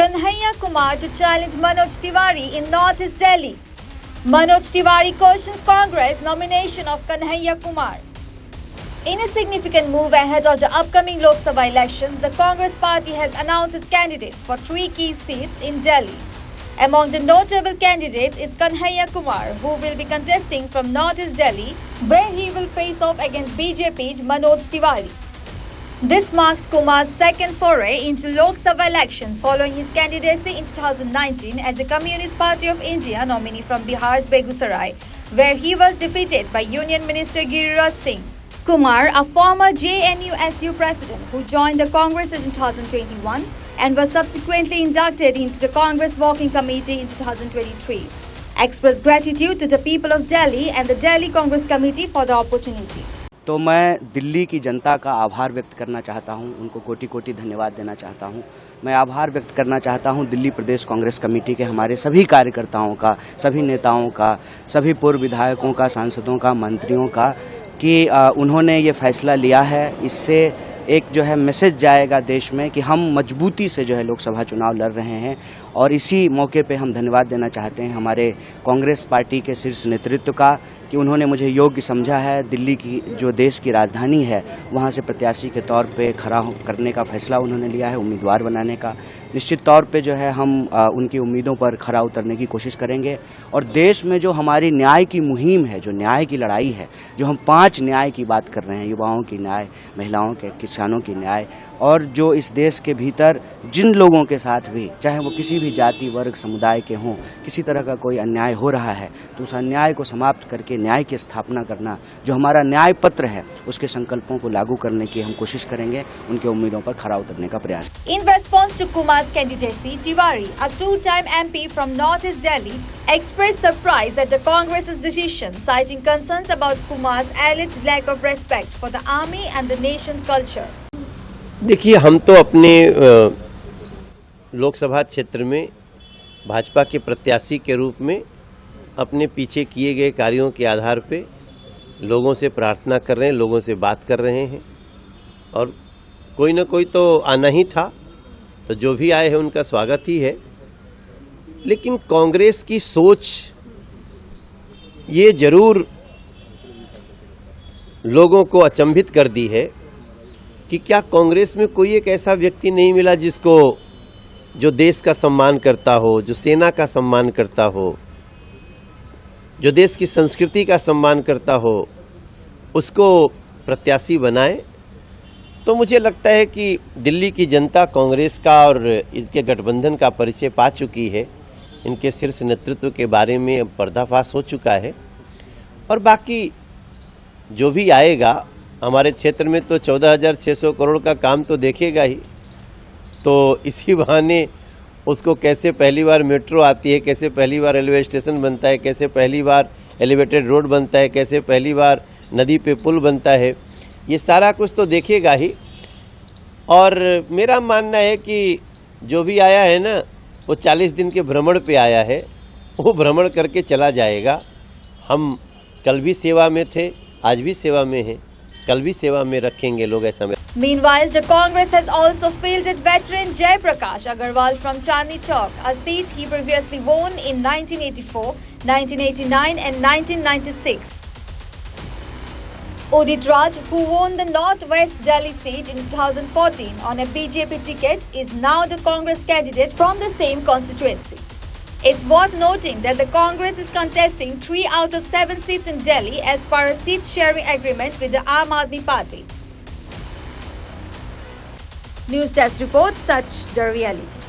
Kanhaiya Kumar to challenge Manoj Tiwari in North-East Delhi. Manoj Tiwari questions Congress nomination of Kanhaiya Kumar. In a significant move ahead of the upcoming Lok Sabha elections, the Congress party has announced its candidates for 3 key seats in Delhi. Among the notable candidates is Kanhaiya Kumar, who will be contesting from North-East Delhi, where he will face off against BJP's Manoj Tiwari. This marks Kumar's second foray into Lok Sabha elections following his candidacy in 2019 as the Communist Party of India nominee from Bihar's Begusarai, where he was defeated by Union Minister Giriraj Singh. Kumar, a former JNU-SU president who joined the Congress in 2021 and was subsequently inducted into the Congress Working Committee in 2023, expressed gratitude to the people of Delhi and the Delhi Congress Committee for the opportunity. तो मैं दिल्ली की जनता का आभार व्यक्त करना चाहता हूं, उनको कोटि कोटि धन्यवाद देना चाहता हूं। मैं आभार व्यक्त करना चाहता हूं दिल्ली प्रदेश कांग्रेस कमेटी के हमारे सभी कार्यकर्ताओं का, सभी नेताओं का, सभी पूर्व विधायकों का, सांसदों का, मंत्रियों का कि उन्होंने ये फैसला लिया है। इससे एक जो है मैसेज जाएगा देश में कि हम मजबूती से जो है लोकसभा चुनाव लड़ रहे हैं। और इसी मौके पे हम धन्यवाद देना चाहते हैं हमारे कांग्रेस पार्टी के शीर्ष नेतृत्व का कि उन्होंने मुझे योग्य समझा है। दिल्ली की जो देश की राजधानी है वहाँ से प्रत्याशी के तौर पे खड़ा करने का फैसला उन्होंने लिया है, उम्मीदवार बनाने का। निश्चित तौर पे जो है हम उनकी उम्मीदों पर खरा उतरने की कोशिश करेंगे। और देश में जो हमारी न्याय की मुहिम है, जो न्याय की लड़ाई है, जो हम 5 न्याय की बात कर रहे हैं, युवाओं की न्याय, महिलाओं के, किसानों की न्याय, और जो इस देश के भीतर जिन लोगों के साथ भी, चाहे वो किसी भी जाति वर्ग समुदाय के हों, किसी तरह का कोई अन्याय हो रहा है तो उस अन्याय को समाप्त करके न्याय की स्थापना करना, जो हमारा न्याय पत्र है उसके संकल्पों को लागू करने की हम कोशिश करेंगे, उनके उम्मीदों पर खरा उतरने का प्रयास। In response to Kumar's candidacy, Tiwari, a 2-time MP from North-East Delhi, expressed surprise at the Congress's decision, citing concerns about Kumar's alleged lack of respect for the army and the nation's culture. देखिए, हम तो अपने लोकसभा क्षेत्र में भाजपा के प्रत्याशी के रूप में अपने पीछे किए गए कार्यों के आधार पे लोगों से प्रार्थना कर रहे हैं, लोगों से बात कर रहे हैं। और कोई ना कोई तो आना ही था, तो जो भी आए हैं उनका स्वागत ही है। लेकिन कांग्रेस की सोच ये जरूर लोगों को अचंभित कर दी है कि क्या कांग्रेस में कोई एक ऐसा व्यक्ति नहीं मिला जिसको, जो देश का सम्मान करता हो, जो सेना का सम्मान करता हो, जो देश की संस्कृति का सम्मान करता हो, उसको प्रत्याशी बनाए। तो मुझे लगता है कि दिल्ली की जनता कांग्रेस का और इसके गठबंधन का परिचय पा चुकी है। इनके शीर्ष नेतृत्व के बारे में पर्दाफाश हो चुका है। और बाकी जो भी आएगा हमारे क्षेत्र में तो 14,600 करोड़ का काम तो देखेगा ही। तो इसी बहाने उसको कैसे पहली बार मेट्रो आती है, कैसे पहली बार रेलवे स्टेशन बनता है, कैसे पहली बार एलिवेटेड रोड बनता है, कैसे पहली बार नदी पे पुल बनता है, ये सारा कुछ तो देखेगा ही। और मेरा मानना है कि जो भी आया है ना, वो 40 दिन के भ्रमण पे आया है, वो भ्रमण करके चला जाएगा। हम कल भी सेवा में थे, आज भी सेवा में हैं, कल भी सेवा में रखेंगे लोग ऐसा में। Meanwhile, the Congress has also fielded veteran Jai Prakash Agarwal from Chandni Chowk, a seat he previously won in 1984, 1989 and 1996. Udit Raj, who won the North-West Delhi seat in 2014 on a BJP ticket, is now the Congress candidate from the same constituency. It's worth noting that the Congress is contesting 3 out of 7 seats in Delhi as per a seat-sharing agreement with the Aam Aadmi Party. News Desk reports, such the reality.